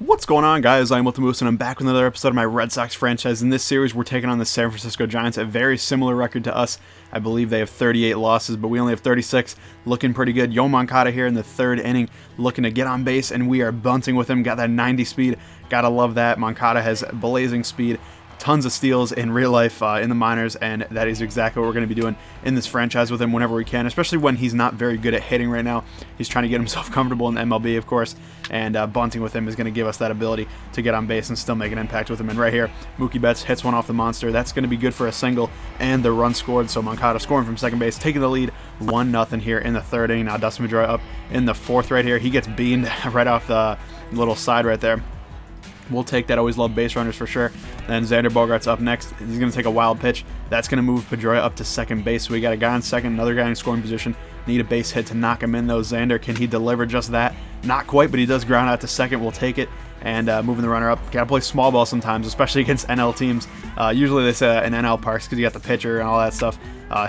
What's going on, guys? I'm Will Moose, and I'm back with another episode of my Red Sox franchise. In this series, we're taking on the San Francisco Giants, a very similar record to us. I believe they have 38 losses, but we only have 36. Looking pretty good. Yo Moncada here in the third inning, looking to get on base, and we are bunting with him. Got that 90 speed. Gotta love that. Moncada has blazing speed. Tons of steals in real life in the minors, and that is exactly what we're going to be doing in this franchise with him whenever we can, especially when he's not very good at hitting right now. He's trying to get himself comfortable in the MLB, of course, and bunting with him is going to give us that ability to get on base and still make an impact with him. And right here, Mookie Betts hits one off the monster. That's going to be good for a single and the run scored, so Moncada scoring from second base, taking the lead 1-0 here in the third inning. Now Dustin Pedroia up in the fourth right here. He gets beamed right off the little side right there. We'll take that. Always love base runners for sure. Then Xander Bogaerts up next. He's going to take a wild pitch. That's going to move Pedroia up to second base. So we got a guy on second, another guy in scoring position. Need a base hit to knock him in, though. Xander, can he deliver just that? Not quite, but he does ground out to second. We'll take it. And moving the runner up. Got to play small ball sometimes, especially against NL teams. Usually they say in NL parks because you got the pitcher and all that stuff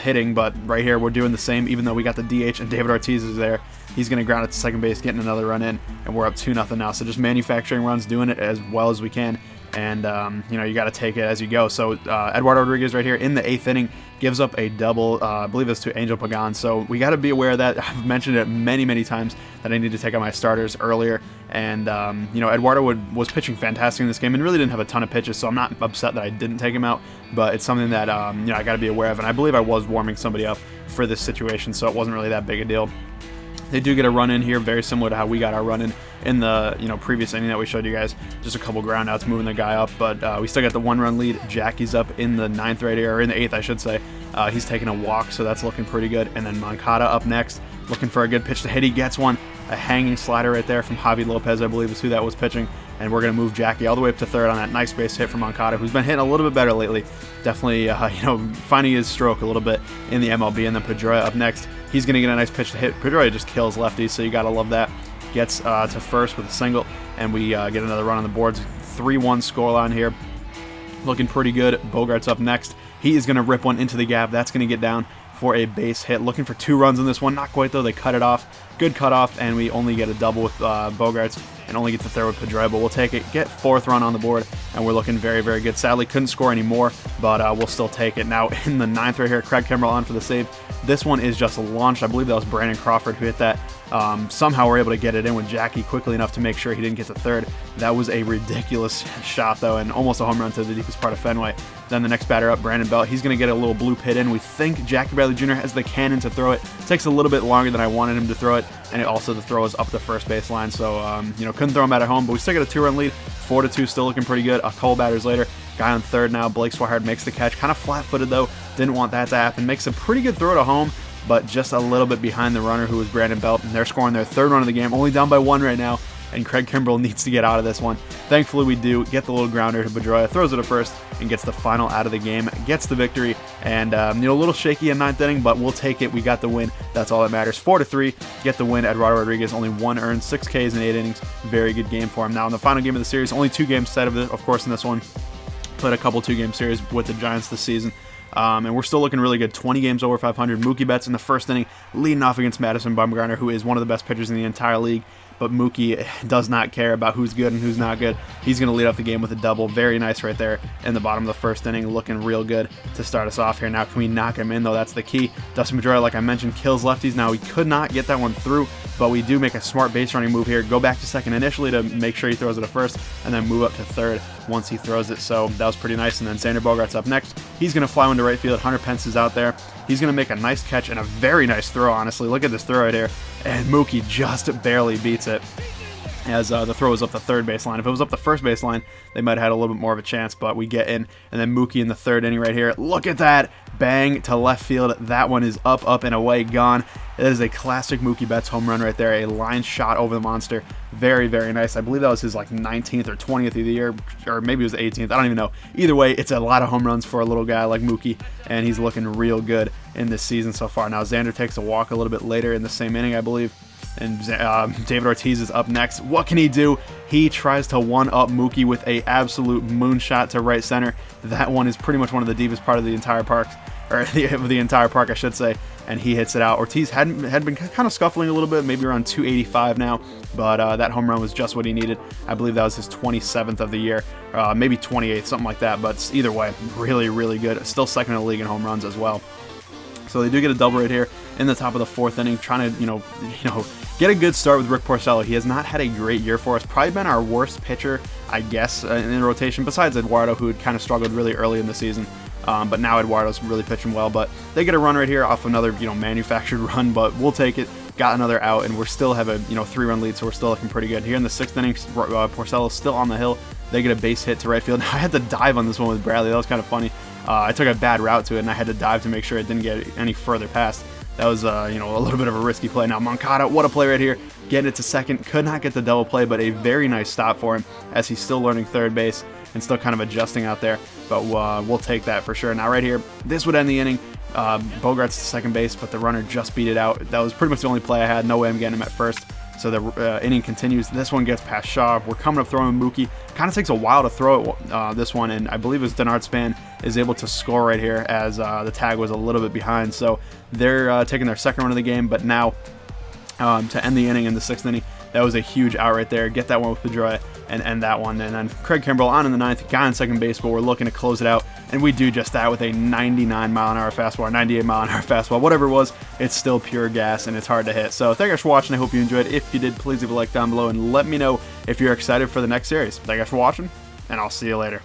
hitting. But right here, we're doing the same, even though we got the DH and David Ortiz is there. He's going to ground it to second base, getting another run in, and we're up 2-0 now. So just manufacturing runs, doing it as well as we can, and you got to take it as you go. So Eduardo Rodriguez right here in the eighth inning gives up a double. I believe it's to Angel Pagan. So we got to be aware of that. I've mentioned it many times that I need to take out my starters earlier. And Eduardo was pitching fantastic in this game and really didn't have a ton of pitches, so I'm not upset that I didn't take him out. But it's something that I got to be aware of, and I believe I was warming somebody up for this situation, so it wasn't really that big a deal. They do get a run in here, very similar to how we got our run in the previous inning that we showed you guys. Just a couple ground outs moving the guy up, but we still got the 1-run lead. Jackie's up in the ninth right here, or in the eighth, I should say. He's taking a walk, so that's looking pretty good. And then Moncada up next, looking for a good pitch to hit. He gets one, a hanging slider right there from Javi Lopez, I believe is who that was pitching. And we're going to move Jackie all the way up to third on that nice base hit from Moncada, who's been hitting a little bit better lately. Definitely, finding his stroke a little bit in the MLB. And then Pedroia up next. He's going to get a nice pitch to hit. Pedroia just kills lefties, so you got to love that. Gets to first with a single, and we get another run on the boards. 3-1 scoreline here. Looking pretty good. Bogaerts up next. He is going to rip one into the gap. That's going to get down for a base hit. Looking for 2 runs in this one. Not quite, though. They cut it off. Good cutoff, and we only get a double with Bogaerts and only get to third with Pedroia, but we'll take it. Get 4th run on the board, and we're looking very good. Sadly, couldn't score any more, but we'll still take it. Now, in the 9th right here, Craig Kimbrell on for the save. This one is just launched. I believe that was Brandon Crawford who hit that. Somehow we're able to get it in with Jackie quickly enough to make sure he didn't get to third. That was a ridiculous shot, though, and almost a home run to the deepest part of Fenway. Then the next batter up, Brandon Belt. He's going to get a little bloop hit in. We think Jackie Bradley Jr. has the cannon to throw it. Takes a little bit longer than I wanted him to throw it, and also the throw is up the first baseline. So, couldn't throw him out at home, but we still get a 2-run lead. 4-2, still looking pretty good. A couple batters later, guy on third now. Blake Swihart makes the catch. Kind of flat-footed, though. Didn't want that to happen. Makes a pretty good throw to home, but just a little bit behind the runner, who was Brandon Belt. And they're scoring their 3rd run of the game. Only down by 1 right now, and Craig Kimbrell needs to get out of this one. Thankfully, we do. Get the little grounder to Pedroia, throws it to first, and gets the final out of the game. Gets the victory, and a little shaky in 9th inning, but we'll take it. We got the win. That's all that matters. 4-3, get the win. Eduardo Rodriguez, only 1 earned, 6 Ks in 8 innings. Very good game for him. Now, in the final game of the series, only 2 games set of course, in this one. Played a couple 2-game series with the Giants this season. And we're still looking really good. 20 games over 500. Mookie Betts in the first inning, leading off against Madison Bumgarner, who is one of the best pitchers in the entire league. But Mookie does not care about who's good and who's not good. He's going to lead off the game with a double. Very nice right there in the bottom of the first inning. Looking real good to start us off here. Now, can we knock him in, though? That's the key. Dustin Pedroia, like I mentioned, kills lefties. Now, we could not get that one through, but we do make a smart base running move here. Go back to second initially to make sure he throws it to first, and then move up to third once he throws it. So that was pretty nice. And then Xander Bogaerts up next. He's going to fly into right field. Hunter Pence is out there. He's going to make a nice catch and a very nice throw, honestly. Look at this throw right here. And Mookie just barely beats it, as the throw was up the third baseline. If it was up the first baseline, they might have had a little bit more of a chance, but we get in. And then Mookie in the 3rd inning right here. Look at that. Bang to left field. That one is up, and away, gone. It is a classic Mookie Betts home run right there. A line shot over the monster. Very nice. I believe that was his 19th or 20th of the year, or maybe it was 18th. I don't even know. Either way, it's a lot of home runs for a little guy like Mookie, and he's looking real good in this season so far. Now, Xander takes a walk a little bit later in the same inning, I believe. And David Ortiz is up next. What can he do? He tries to one-up Mookie with a absolute moonshot to right center. That one is pretty much one of the deepest part of the entire park. or the entire park, I should say, and he hits it out. Ortiz had been kind of scuffling a little bit, maybe around 285 now, but that home run was just what he needed. I believe that was his 27th of the year, maybe 28th, something like that, but either way, really, really good. Still second in the league in home runs as well. So they do get a double right here in the top of the 4th inning, trying to, get a good start with Rick Porcello. He has not had a great year for us. Probably been our worst pitcher, I guess, in the rotation, besides Eduardo, who had kind of struggled really early in the season. But now Eduardo's really pitching well. But they get a run right here off another, manufactured run, but we'll take it. Got another out, and we still have a 3-run lead, so we're still looking pretty good. Here in the 6th inning, Porcello's still on the hill. They get a base hit to right field. I had to dive on this one with Bradley. That was kind of funny. I took a bad route to it, and I had to dive to make sure it didn't get any further past. That was, a little bit of a risky play. Now, Moncada, what a play right here. Getting it to second. Could not get the double play, but a very nice stop for him as he's still learning third base and still kind of adjusting out there. But we'll take that for sure. Now, right here, this would end the inning. Bogaerts to second base, but the runner just beat it out. That was pretty much the only play I had. No way I'm getting him at first. So the inning continues. This one gets past Shaw. We're coming up throwing Mookie. Kind of takes a while to throw it, this one, and I believe it was Denard Span is able to score right here as the tag was a little bit behind. So they're taking their second run of the game, but now to end the inning in the 6th inning, that was a huge out right there. Get that one with Pedroia and end that one. And then Craig Kimbrell on in the 9th, guy on second base, but we're looking to close it out. And we do just that with a 99-mile-an-hour fastball, or 98-mile-an-hour fastball, whatever it was. It's still pure gas, and it's hard to hit. So thank you guys for watching. I hope you enjoyed. If you did, please leave a like down below, and let me know if you're excited for the next series. Thank you guys for watching, and I'll see you later.